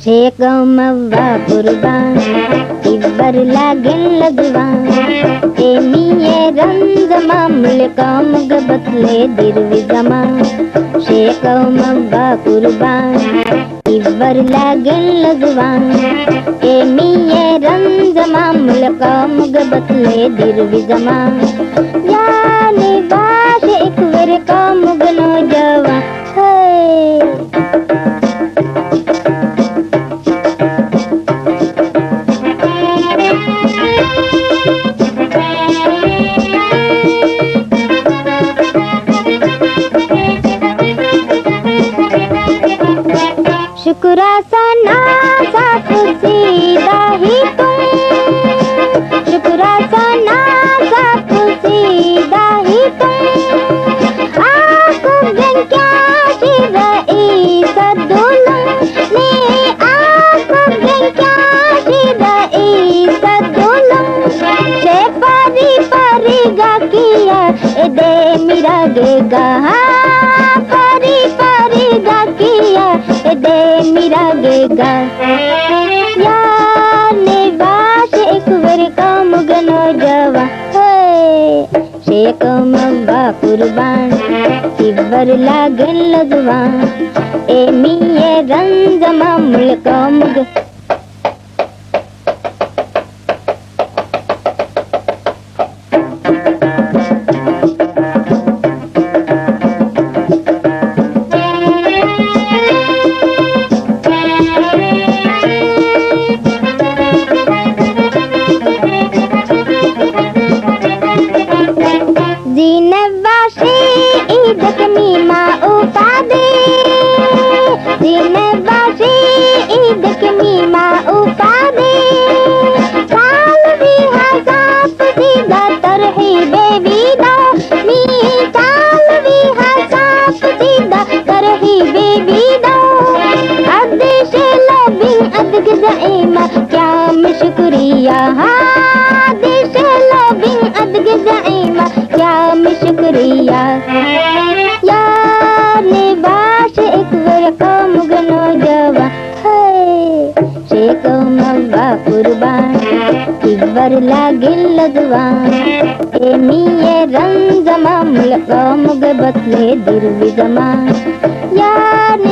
शेकमवा कुर्बान इब्बर लागेन लगवान एमिये रंज मामूल काम गबतले दिरवी जमान शेकमवा कुर्बान इब्बर लागेन लगवान एमिये रंज मामूल काम गबतले दिरवी जमान यानी बाश एक वर काम गनो जवा शुक्रासा नासा सीधा ही तुम शुक्रासा नासा सीधा ही तुम आको गंक्या शिरई सदुलम ने आको गंक्या शिरई सदुलम शे परी परी गा किया ए दे मेरा गेगा परी परी गा किया दे मेरा गेगा याने बाश एक वर काम गनो जवा शेकमवा कुर्बान इब्बर लागेन लगवान एमिये रंज मामूल काम क्या शुक्रिया देश लोबिंग अदग जाइमा क्या शुक्रिया यार निवास एक वर काम गनो जवा शेकमवा कुर्बान इब्बर लागेन लगवान एमिये रंज मामूल काम गबतले दिरवी जमान यार